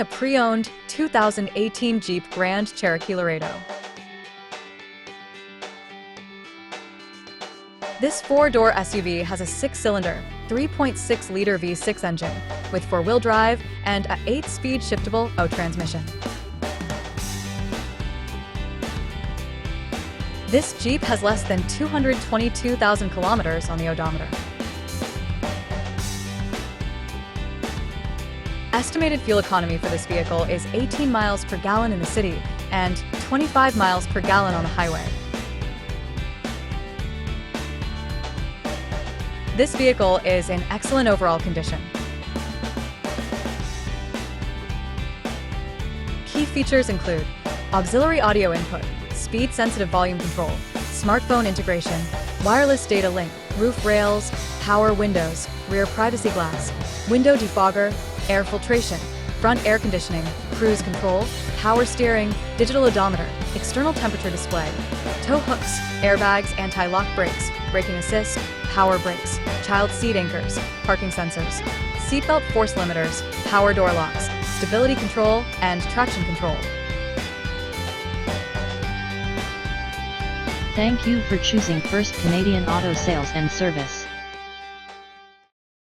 a pre-owned 2018 Jeep Grand Cherokee Laredo. This four-door SUV has a six-cylinder, 3.6-liter V6 engine with four-wheel drive and an 8-speed shiftable automatic transmission. This Jeep has less than 222,000 kilometers on the odometer. Estimated fuel economy for this vehicle is 18 miles per gallon in the city and 25 miles per gallon on the highway. This vehicle is in excellent overall condition. Key features include auxiliary audio input, speed-sensitive volume control, smartphone integration, wireless data link, roof rails, power windows, rear privacy glass, window defogger, air filtration, front air conditioning, cruise control, power steering, digital odometer, external temperature display, tow hooks, airbags, anti-lock brakes, braking assist, power brakes, child seat anchors, parking sensors, seatbelt force limiters, power door locks, stability control, and traction control. Thank you for choosing First Canadian Auto Sales and Service.